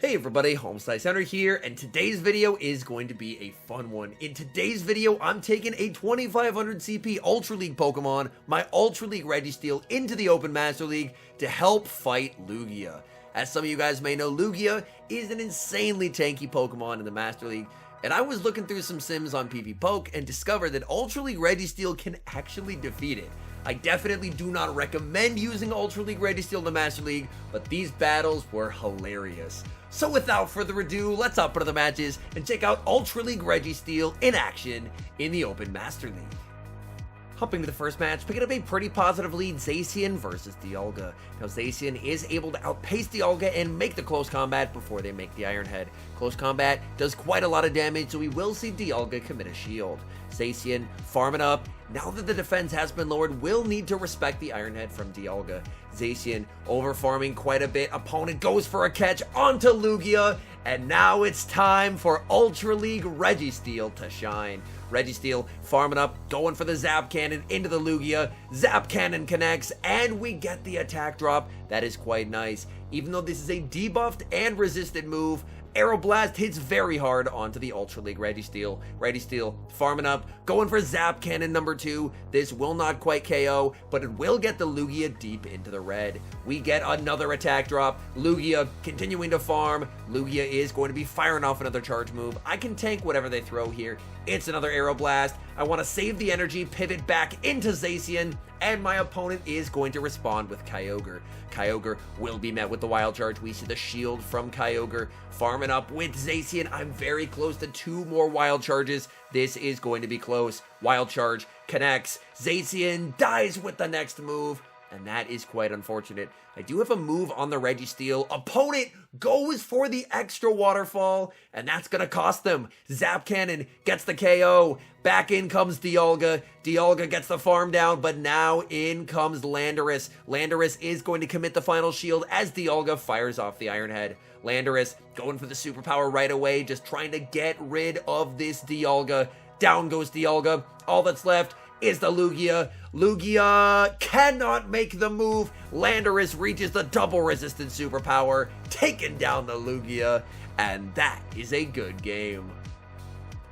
Hey everybody, HomeSliceHenry here, and today's video is going to be a fun one. In today's video, I'm taking a 2500 CP Ultra League Pokemon, my Ultra League Registeel, into the Open Master League to help fight Lugia. As some of you guys may know, Lugia is an insanely tanky Pokemon in the Master League, and I was looking through some sims on PvPoke and discovered that Ultra League Registeel can actually defeat it. I definitely do not recommend using Ultra League Registeel in the Master League, but these battles were hilarious. So without further ado, let's hop into the matches and check out Ultra League Registeel in action in the Open Master League. Hopping to the first match, picking up a pretty positive lead, Zacian versus Dialga. Now Zacian is able to outpace Dialga and make the close combat before they make the Iron Head. Close combat does quite a lot of damage, so we will see Dialga commit a shield. Zacian farming up. Now that the defense has been lowered, will need to respect the Iron Head from Dialga. Zacian over farming quite a bit. Opponent goes for a catch onto Lugia, and now it's time for Ultra League Registeel to shine. Registeel farming up, going for the Zap Cannon into the Lugia. Zap Cannon connects, and we get the attack drop. That is quite nice. Even though this is a debuffed and resisted move, Aeroblast hits very hard onto the Ultra League Registeel. Registeel farming up, going for Zap Cannon number 2. This will not quite KO, but it will get the Lugia deep into the red. We get another attack drop. Lugia continuing to farm. Lugia is going to be firing off another charge move. I can tank whatever they throw here. It's another Aeroblast. I want to save the energy, pivot back into Zacian, and my opponent is going to respond with Kyogre. Kyogre will be met with the Wild Charge. We see the shield from Kyogre. Farming up with Zacian. I'm very close to 2 more Wild Charges. This is going to be close. Wild Charge connects. Zacian dies with the next move, and that is quite unfortunate. I do have a move on the Registeel. Opponent goes for the extra waterfall, and that's going to cost them. Zap Cannon gets the KO. Back in comes Dialga. Dialga gets the farm down, but now in comes Landorus. Landorus is going to commit the final shield as Dialga fires off the Iron Head. Landorus going for the superpower right away, just trying to get rid of this Dialga. Down goes Dialga. All that's left is the Lugia. Lugia cannot make the move. Landorus reaches the double resistant superpower, taking down the Lugia, and that is a good game.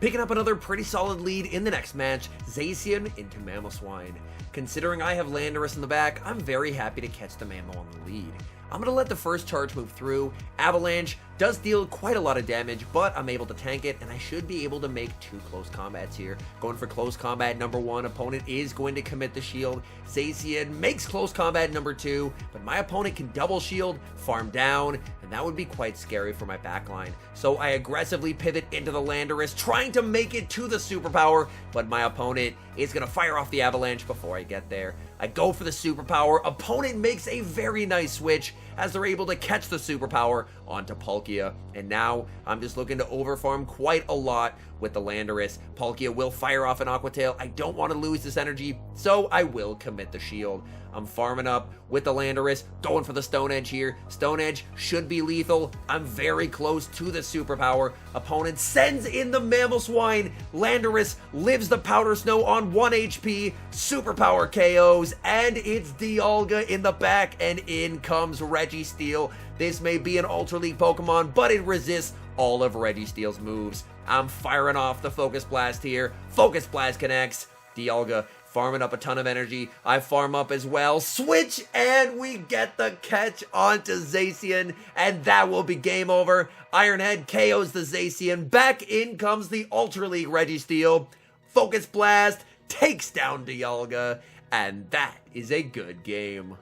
Picking up another pretty solid lead in the next match, Zacian into Mamoswine. Considering I have Landorus in the back, I'm very happy to catch the Mamo on the lead. I'm going to let the first charge move through. Avalanche does deal quite a lot of damage, but I'm able to tank it, and I should be able to make 2 close combats here. Going for close combat number 1, opponent is going to commit the shield. Zacian makes close combat number 2, but my opponent can double shield, farm down, and that would be quite scary for my backline. So I aggressively pivot into the Landorus, trying to make it to the superpower, but my opponent is going to fire off the Avalanche before I get there. I go for the superpower. Opponent makes a very nice switch as they're able to catch the superpower onto Palkia. And now I'm just looking to overfarm quite a lot with the Landorus. Palkia will fire off an Aqua Tail. I don't want to lose this energy, so I will commit the shield. I'm farming up with the Landorus, going for the Stone Edge here. Stone Edge should be lethal. I'm very close to the superpower. Opponent sends in the Mamoswine. Landorus lives the Powder Snow on 1 HP. Superpower KOs, and it's Dialga in the back, and in comes Registeel. This may be an Ultra League Pokemon, but it resists all of Registeel's moves. I'm firing off the Focus Blast here. Focus Blast connects. Dialga farming up a ton of energy. I farm up as well. Switch, and we get the catch onto Zacian, and that will be game over. Iron Head KOs the Zacian. Back in comes the Ultra League Registeel. Focus Blast takes down Dialga, and that is a good game.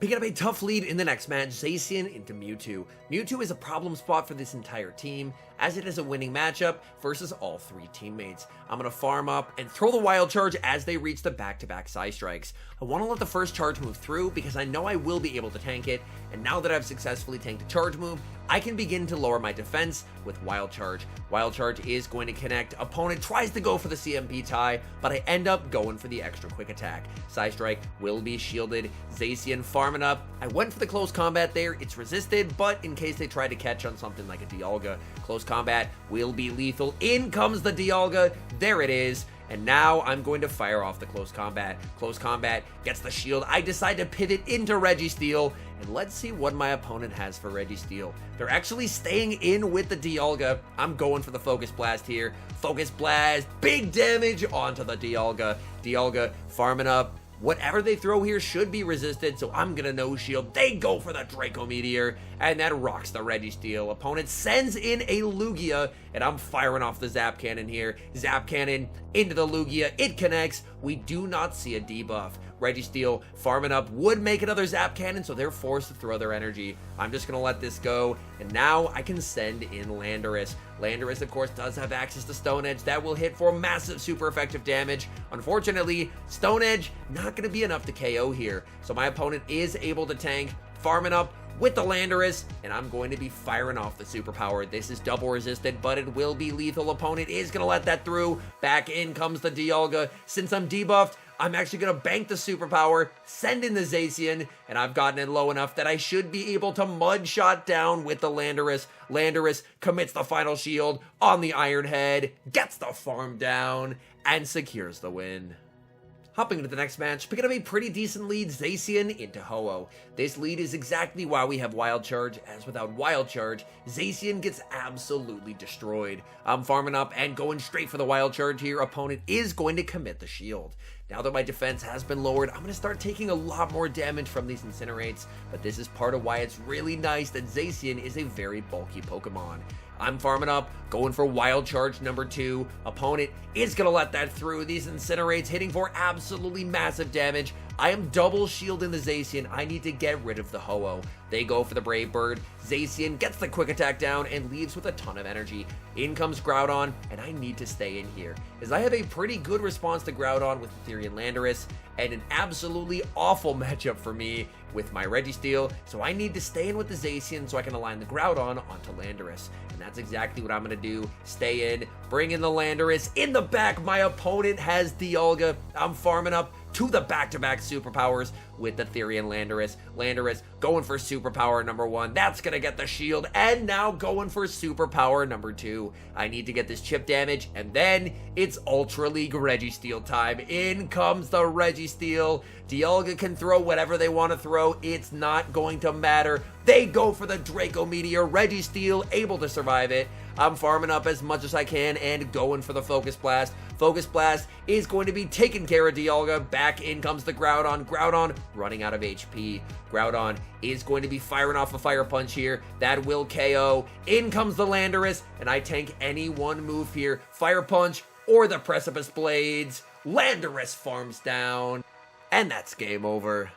Picking up a tough lead in the next match, Zacian into Mewtwo. Mewtwo is a problem spot for this entire team, as it is a winning matchup versus all 3 teammates. I'm going to farm up and throw the Wild Charge as they reach the back-to-back Psy Strikes. I want to let the first charge move through because I know I will be able to tank it, and now that I've successfully tanked a charge move, I can begin to lower my defense with Wild Charge. Wild Charge is going to connect. Opponent tries to go for the CMP tie, but I end up going for the extra quick attack. Psy Strike will be shielded. Zacian farming up. I went for the close combat there. It's resisted, but in case they try to catch on something like a Dialga, close combat will be lethal. In comes the Dialga. There it is. and now I'm going to fire off the close combat. Close combat gets the shield. I decide to pivot into Registeel, and let's see what my opponent has for Registeel. They're actually staying in with the Dialga. I'm going for the Focus Blast here. Focus Blast, big damage onto the Dialga. Dialga farming up. Whatever they throw here should be resisted, so I'm gonna no shield. They go for the Draco Meteor, and that rocks the Registeel. Opponent sends in a Lugia, and I'm firing off the Zap Cannon here. Zap Cannon into the Lugia. It connects. We do not see a debuff. Registeel farming up would make another Zap Cannon, so they're forced to throw their energy. I'm just gonna let this go, and now I can send in Landorus. Landorus, of course, does have access to Stone Edge. That will hit for massive super effective damage. Unfortunately, Stone Edge not gonna be enough to KO here, so my opponent is able to tank, farming up with the Landorus, and I'm going to be firing off the superpower. This is double resisted, but it will be lethal. Opponent is going to let that through. Back in comes the Dialga. Since I'm debuffed, I'm actually going to bank the superpower, send in the Zacian, and I've gotten it low enough that I should be able to mud shot down with the Landorus. Landorus commits the final shield on the Iron Head, gets the farm down, and secures the win. Hopping into the next match, picking up a pretty decent lead, Zacian into Ho-Oh. This lead is exactly why we have Wild Charge, as without Wild Charge, Zacian gets absolutely destroyed. I'm farming up and going straight for the Wild Charge here. Opponent is going to commit the shield. Now that my defense has been lowered, I'm going to start taking a lot more damage from these Incinerates, but this is part of why it's really nice that Zacian is a very bulky Pokemon. I'm farming up, going for Wild Charge number 2. Opponent is going to let that through. These Incinerates hitting for absolutely massive damage. I am double shielding the Zacian. I need to get rid of the Ho-Oh. They go for the Brave Bird. Zacian gets the quick attack down and leaves with a ton of energy. In comes Groudon, and I need to stay in here, as I have a pretty good response to Groudon with Ethereal Landorus, and an absolutely awful matchup for me with my Registeel, so I need to stay in with the Zacian so I can align the Groudon onto Landorus. And that's exactly what I'm going to do. Stay in, bring in the Landorus. In the back, my opponent has Dialga. I'm farming up to the back-to-back superpowers with the Therian Landorus. Landorus going for superpower number 1. That's going to get the shield. And now going for superpower number 2. I need to get this chip damage. And then it's Ultra League Registeel time. In comes the Registeel. Dialga can throw whatever they want to throw. It's not going to matter. They go for the Draco Meteor. Registeel able to survive it. I'm farming up as much as I can and going for the Focus Blast. Focus Blast is going to be taking care of Dialga. Back in comes the Groudon. Groudon running out of HP. Groudon is going to be firing off a Fire Punch here. That will KO. In comes the Landorus, and I tank any one move here. Fire Punch or the Precipice Blades. Landorus farms down, and that's game over.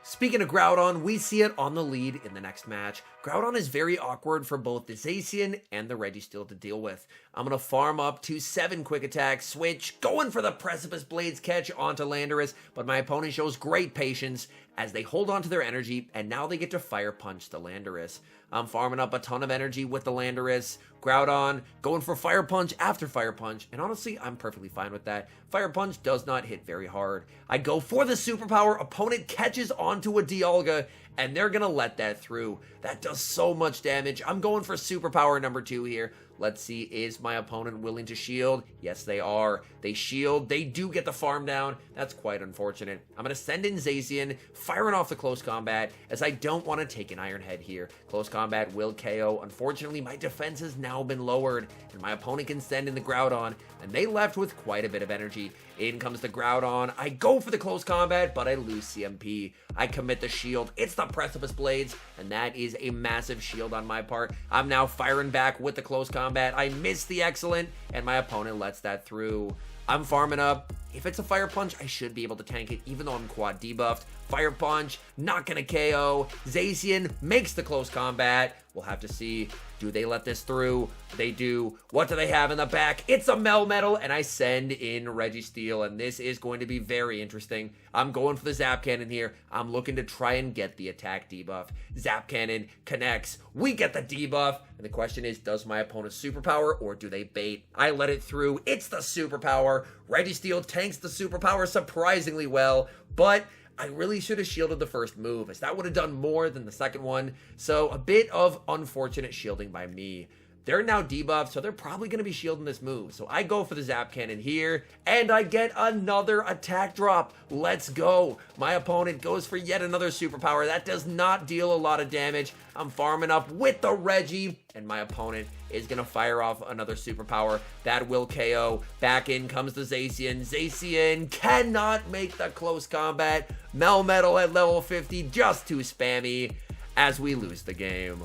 Speaking of Groudon, we see it on the lead in the next match. Groudon is very awkward for both the Zacian and the Registeel to deal with. I'm going to farm up to 7 quick attacks, switch, going for the Precipice Blades catch onto Landorus, but my opponent shows great patience as they hold on to their energy, and now they get to Fire Punch the Landorus. I'm farming up a ton of energy with the Landorus. Groudon going for Fire Punch after Fire Punch, and honestly, I'm perfectly fine with that. Fire Punch does not hit very hard. I go for the superpower. Opponent catches onto a Dialga, and they're going to let that through. That does so much damage. I'm going for superpower number 2 here. Let's see, is my opponent willing to shield? Yes, they are. They shield. They do get the farm down. That's quite unfortunate. I'm going to send in Zacian, firing off the close combat, as I don't want to take an Iron Head here. Close combat will KO. Unfortunately, my defense has now been lowered, and my opponent can send in the Groudon, and they left with quite a bit of energy. In comes the Groudon. I go for the close combat, but I lose CMP. I commit the shield. It's the Precipice Blades, and that is a massive shield on my part. I'm now firing back with the close combat. I miss the excellent, and my opponent lets that through. I'm farming up. If it's a Fire Punch, I should be able to tank it, even though I'm quad debuffed. Fire Punch, not gonna KO. Zacian makes the close combat. We'll have to see. Do they let this through? They do. What do they have in the back? It's a Melmetal, and I send in Registeel, and this is going to be very interesting. I'm going for the Zap Cannon here. I'm looking to try and get the attack debuff. Zap Cannon connects. We get the debuff, and the question is, does my opponent superpower, or do they bait? I let it through. It's the superpower. Registeel tanks the superpower surprisingly well, but I really should have shielded the first move, as that would have done more than the second one. So a bit of unfortunate shielding by me. They're now debuffed, so they're probably going to be shielding this move. So I go for the Zap Cannon here, and I get another attack drop. Let's go. My opponent goes for yet another superpower. That does not deal a lot of damage. I'm farming up with the Reggie, and my opponent is going to fire off another superpower. That will KO. Back in comes the Zacian. Zacian cannot make the close combat. Melmetal at level 50, just too spammy, as we lose the game.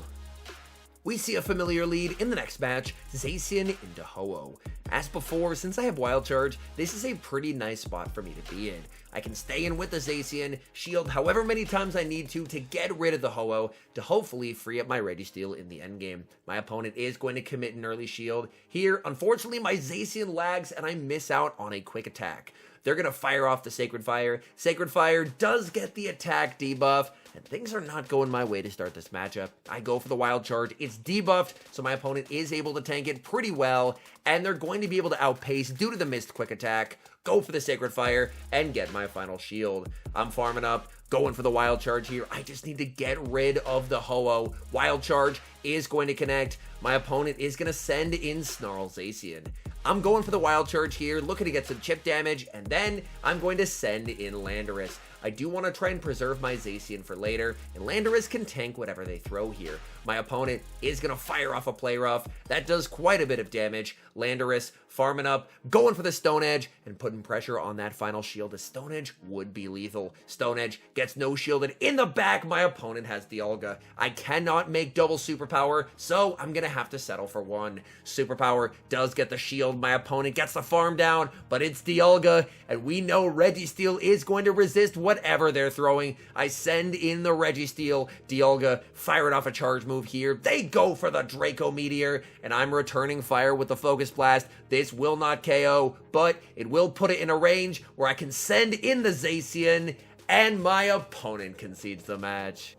We see a familiar lead in the next match, Zacian into Ho-Oh. As before, since I have Wild Charge, this is a pretty nice spot for me to be in. I can stay in with the Zacian, shield however many times I need to get rid of the Ho-Oh to hopefully free up my Registeel in the endgame. My opponent is going to commit an early shield. Here, unfortunately, my Zacian lags and I miss out on a quick attack. They're going to fire off the Sacred Fire. Sacred Fire does get the attack debuff, and things are not going my way to start this matchup. I go for the Wild Charge. It's debuffed, so my opponent is able to tank it pretty well, and they're going to be able to outpace due to the missed quick attack. Go for the Sacred Fire and get my final shield. I'm farming up, going for the Wild Charge here. I just need to get rid of the Ho-Oh. Wild Charge is going to connect. My opponent is going to send in Snarl Zacian. I'm going for the Wild Charge here, looking to get some chip damage, and then I'm going to send in Landorus. I do want to try and preserve my Zacian for later, and Landorus can tank whatever they throw here. My opponent is going to fire off a Play Rough. That does quite a bit of damage. Landorus farming up, going for the Stone Edge, and putting pressure on that final shield. The Stone Edge would be lethal. Stone Edge gets no shielded. In the back, my opponent has Dialga. I cannot make double superpower, so I'm going to have to settle for one. Superpower does get the shield. My opponent gets the farm down, but it's Dialga, and we know Registeel is going to resist whatever they're throwing. I send in the Registeel. Dialga firing off a charge move here. They go for the Draco Meteor, and I'm returning fire with the Focus Blast. This will not KO, but it will put it in a range where I can send in the Zacian, and my opponent concedes the match.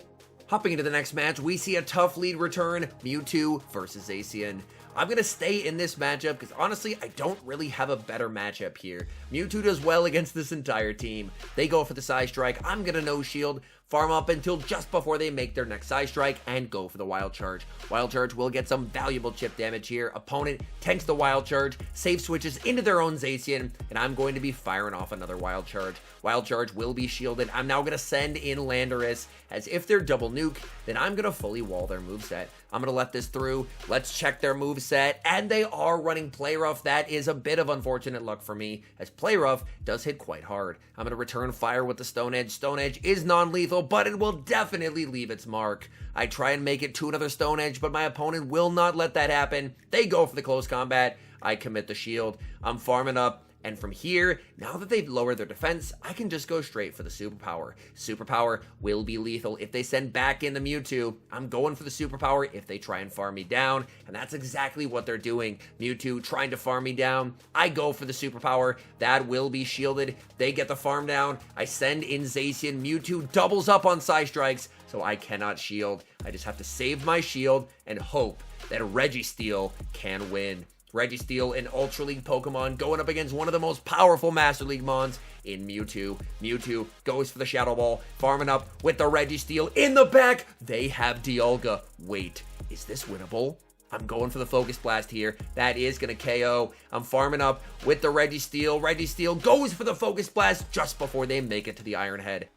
Hopping into the next match, we see a tough lead return, Mewtwo versus Zacian. I'm going to stay in this matchup because honestly, I don't really have a better matchup here. Mewtwo does well against this entire team. They go for the Psy Strike. I'm going to no shield, farm up until just before they make their next Psy Strike, and go for the Wild Charge. Wild Charge will get some valuable chip damage here. Opponent tanks the Wild Charge, save switches into their own Zacian, and I'm going to be firing off another Wild Charge. Wild Charge will be shielded. I'm now going to send in Landorus, as if they're double nuke, then I'm going to fully wall their moveset. I'm going to let this through. Let's check their moveset, and they are running Play Rough. That is a bit of unfortunate luck for me, as Play Rough does hit quite hard. I'm going to return fire with the Stone Edge. Stone Edge is non-lethal, but it will definitely leave its mark. I try and make it to another Stone Edge, but my opponent will not let that happen. They go for the close combat. I commit the shield. I'm farming up. And from here, now that they've lowered their defense, I can just go straight for the superpower. Superpower will be lethal if they send back in the Mewtwo. I'm going for the superpower if they try and farm me down, and that's exactly what they're doing. Mewtwo trying to farm me down. I go for the superpower. That will be shielded. They get the farm down. I send in Zacian. Mewtwo doubles up on Psy Strikes, so I cannot shield. I just have to save my shield and hope that Registeel can win. Registeel, an Ultra League Pokemon, going up against one of the most powerful Master League Mons in Mewtwo. Mewtwo goes for the Shadow Ball, farming up with the Registeel. In the back, they have Dialga. Wait, is this winnable? I'm going for the Focus Blast here. That is going to KO. I'm farming up with the Registeel. Registeel goes for the Focus Blast just before they make it to the Iron Head.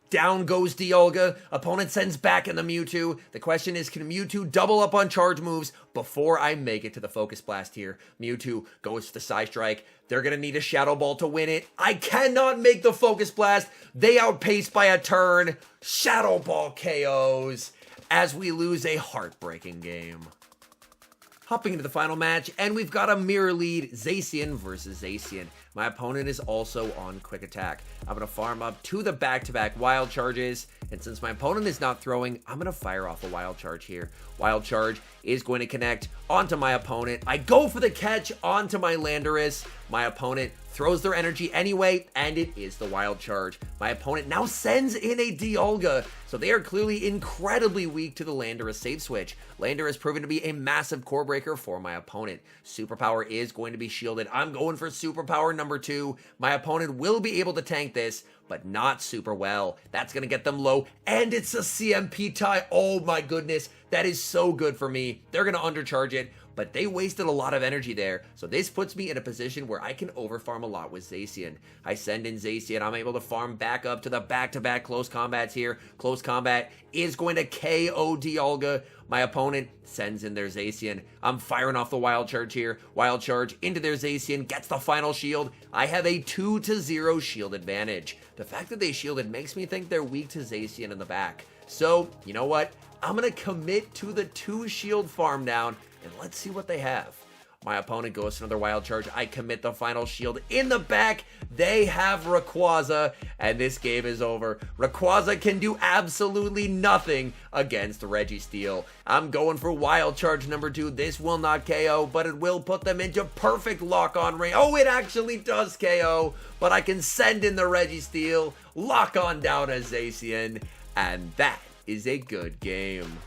Down goes Dialga. Opponent sends back in the Mewtwo. The question is, can Mewtwo double up on charge moves before I make it to the Focus Blast here? Mewtwo goes for the Psy Strike. They're going to need a Shadow Ball to win it. I cannot make the Focus Blast. They outpace by a turn. Shadow Ball KOs as we lose a heartbreaking game. Hopping into the final match, and we've got a mirror lead, Zacian versus Zacian. My opponent is also on Quick Attack. I'm going to farm up to the back-to-back Wild Charges, and since my opponent is not throwing, I'm going to fire off a Wild Charge here. Wild Charge is going to connect onto my opponent. I go for the catch onto my Landorus. My opponent throws their energy anyway, and it is the Wild Charge. My opponent now sends in a Dialga. So they are clearly incredibly weak to the Landorus save switch. Landor has proven to be a massive core breaker for my opponent. Superpower is going to be shielded. I'm going for superpower number 2. My opponent will be able to tank this, but not super well. That's going to get them low, and it's a CMP tie. Oh my goodness, that is so good for me. They're going to undercharge it, but they wasted a lot of energy there, so this puts me in a position where I can overfarm a lot with Zacian. I send in Zacian, I'm able to farm back up to the back-to-back close combats here. Close combat is going to KO Dialga. My opponent sends in their Zacian. I'm firing off the Wild Charge here. Wild Charge into their Zacian, gets the final shield. I have a 2-0 shield advantage. The fact that they shielded makes me think they're weak to Zacian in the back. So, you know what? I'm going to commit to the 2 shield farm down, and let's see what they have. My opponent goes for another Wild Charge. I commit the final shield in the back. They have Rayquaza, and this game is over. Rayquaza can do absolutely nothing against Registeel. I'm going for Wild Charge number 2. This will not KO, but it will put them into perfect lock-on range. Oh, it actually does KO, but I can send in the Registeel, lock on down a Zacian, and that is a good game.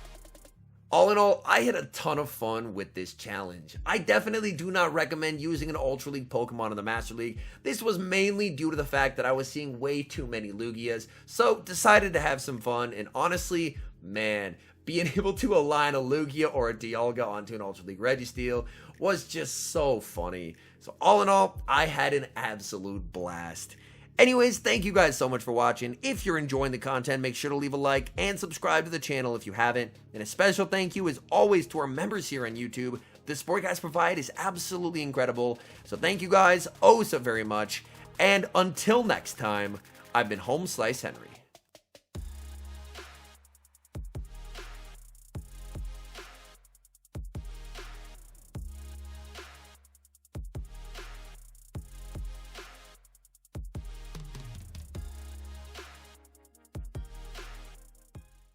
All in all, I had a ton of fun with this challenge. I definitely do not recommend using an Ultra League Pokemon in the Master League. This was mainly due to the fact that I was seeing way too many Lugias, so decided to have some fun, and honestly, man, being able to align a Lugia or a Dialga onto an Ultra League Registeel was just so funny. So all in all, I had an absolute blast. Anyways, thank you guys so much for watching. If you're enjoying the content, make sure to leave a like and subscribe to the channel if you haven't. And a special thank you as always to our members here on YouTube. The support you guys provide is absolutely incredible. So thank you guys oh so very much. And until next time, I've been HomeSliceHenry.